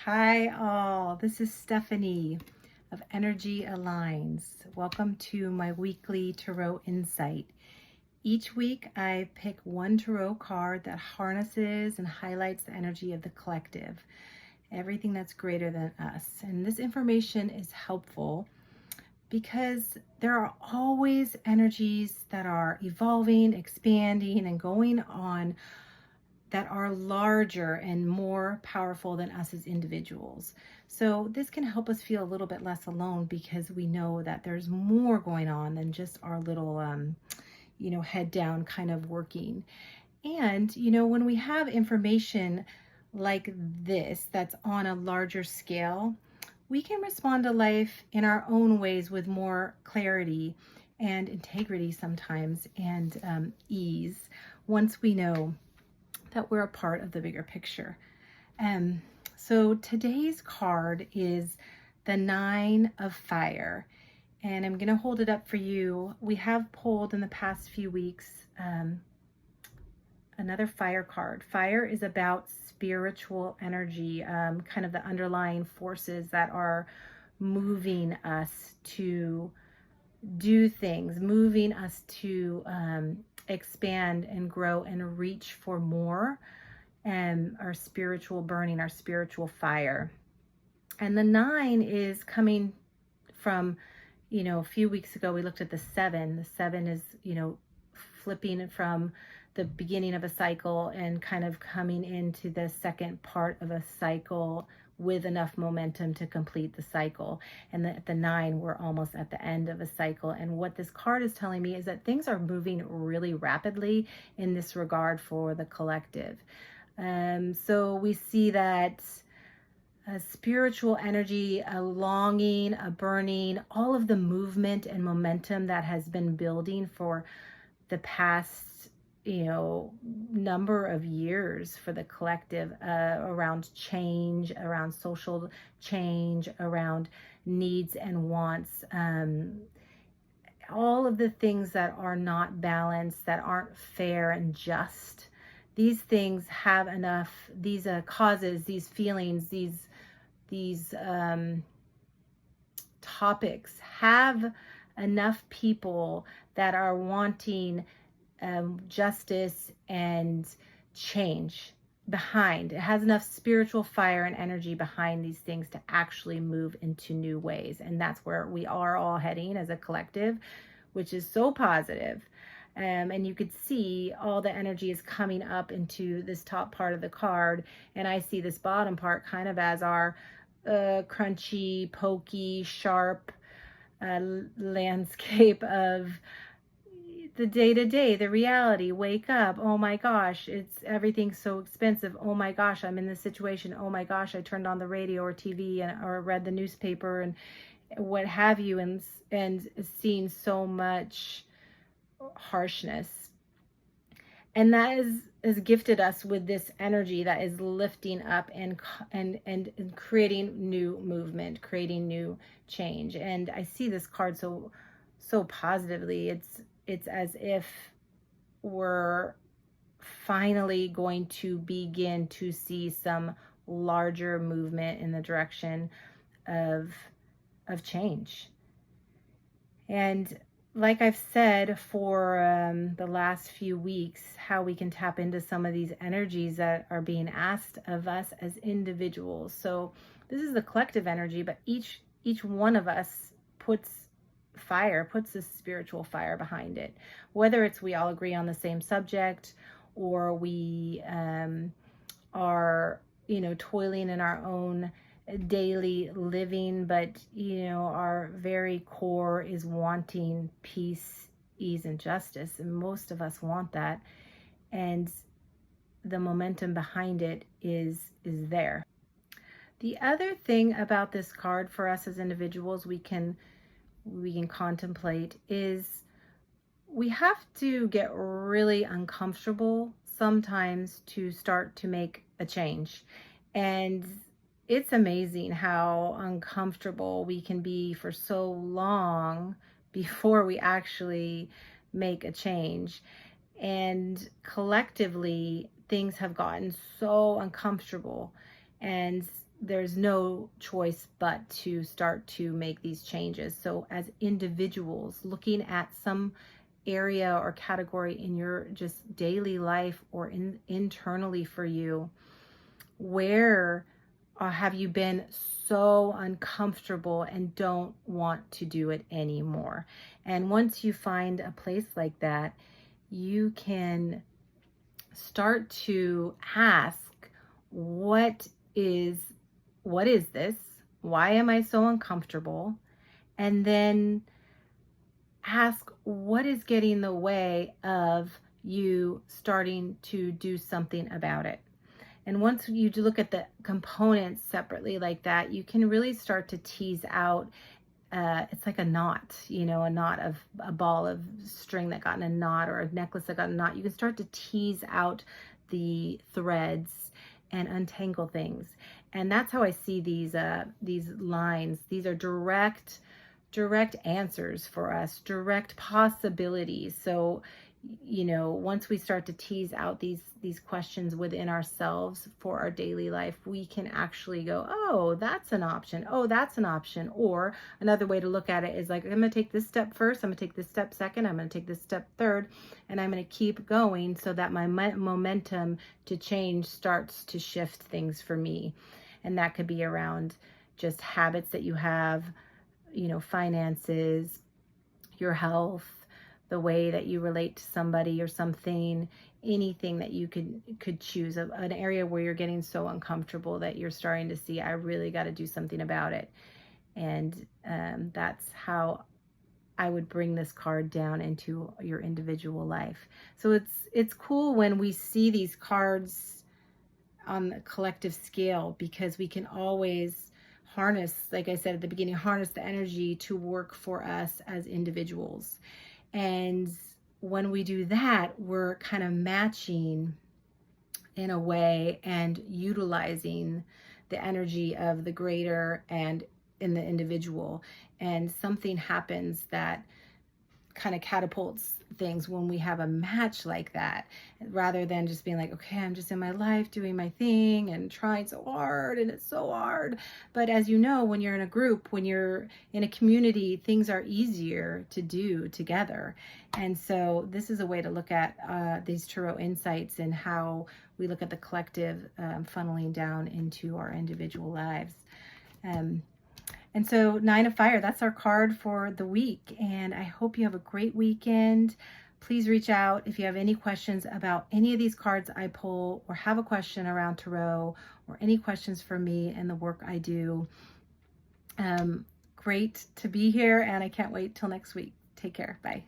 Hi all, this is Stephanie of Energy Aligns. Welcome to my weekly Tarot Insight. Each week I pick one Tarot card that harnesses and highlights the energy of the collective, everything that's greater than us. And this information is helpful because there are always energies that are evolving, expanding, and going on that are larger and more powerful than us as individuals. So this can help us feel a little bit less alone because we know that there's more going on than just our little, head down kind of working. And, when we have information like this that's on a larger scale, we can respond to life in our own ways with more clarity and integrity sometimes, and ease once we know that we're a part of the bigger picture. So today's card is the Nine of Fire, and I'm going to hold it up for you. We have pulled in the past few weeks another fire card. Fire is about spiritual energy, kind of the underlying forces that are moving us to do things, moving us to expand and grow and reach for more, and our spiritual burning, our spiritual fire. And the 9 is coming from, a few weeks ago we looked at the 7. The 7 is, flipping from the beginning of a cycle and kind of coming into the second part of a cycle with enough momentum to complete the cycle. And at the 9, we're almost at the end of a cycle. And what this card is telling me is that things are moving really rapidly in this regard for the collective. So we see that a spiritual energy, a longing, a burning, all of the movement and momentum that has been building for the past number of years for the collective, around change, around social change, around needs and wants, all of the things that are not balanced, that aren't fair and just. These things have enough, these causes, these feelings, these topics have enough people that are wanting justice and change behind. It has enough spiritual fire and energy behind these things to actually move into new ways. And that's where we are all heading as a collective, which is so positive. And you could see all the energy is coming up into this top part of the card. And I see this bottom part kind of as our crunchy, pokey, sharp landscape of the day-to-day, the reality. Wake up, oh my gosh, everything's so expensive. Oh my gosh, I'm in this situation. Oh my gosh, I turned on the radio or TV or read the newspaper and what have you, and seen so much harshness. And that is gifted us with this energy that is lifting up and creating new movement, creating new change. And I see this card so positively. It's as if we're finally going to begin to see some larger movement in the direction of change. And like I've said for the last few weeks, how we can tap into some of these energies that are being asked of us as individuals. So this is the collective energy, but each one of us puts this spiritual fire behind it. Whether it's we all agree on the same subject, or we are, toiling in our own daily living, but our very core is wanting peace, ease, and justice, and most of us want that, and the momentum behind it is there. The other thing about this card for us as individuals we can contemplate is we have to get really uncomfortable sometimes to start to make a change. And it's amazing how uncomfortable we can be for so long before we actually make a change. And collectively, things have gotten so uncomfortable. And there's no choice but to start to make these changes. So as individuals, looking at some area or category in your just daily life or internally for you, where have you been so uncomfortable and don't want to do it anymore? And once you find a place like that, you can start to ask, what is this? Why am I so uncomfortable? And then ask, what is getting in the way of you starting to do something about it? And once you look at the components separately like that, you can really start to tease out, it's like a knot, a knot of a ball of string that got in a knot, or a necklace that got in a knot. You can start to tease out the threads and untangle things. And that's how I see these lines. These are direct answers for us, direct possibilities. So, once we start to tease out these questions within ourselves for our daily life, we can actually go, oh, that's an option. Oh, that's an option. Or another way to look at it is like, I'm going to take this step first. I'm going to take this step second. I'm going to take this step third. And I'm going to keep going so that my momentum to change starts to shift things for me. And that could be around just habits that you have, finances, your health, the way that you relate to somebody or something, anything that you could choose, an area where you're getting so uncomfortable that you're starting to see, I really got to do something about it. And that's how I would bring this card down into your individual life. So it's cool when we see these cards on the collective scale, because we can always harness, like I said at the beginning, harness the energy to work for us as individuals. And when we do that, we're kind of matching in a way and utilizing the energy of the greater and in the individual. And something happens that kind of catapults things when we have a match like that, rather than just being like, okay, I'm just in my life doing my thing and trying so hard, and it's so hard. But as you know, when you're in a group, when you're in a community, things are easier to do together. And so this is a way to look at these tarot insights and how we look at the collective funneling down into our individual lives. And so 9 of Fire, that's our card for the week. And I hope you have a great weekend. Please reach out if you have any questions about any of these cards I pull, or have a question around tarot, or any questions for me and the work I do. Great to be here, and I can't wait till next week. Take care. Bye.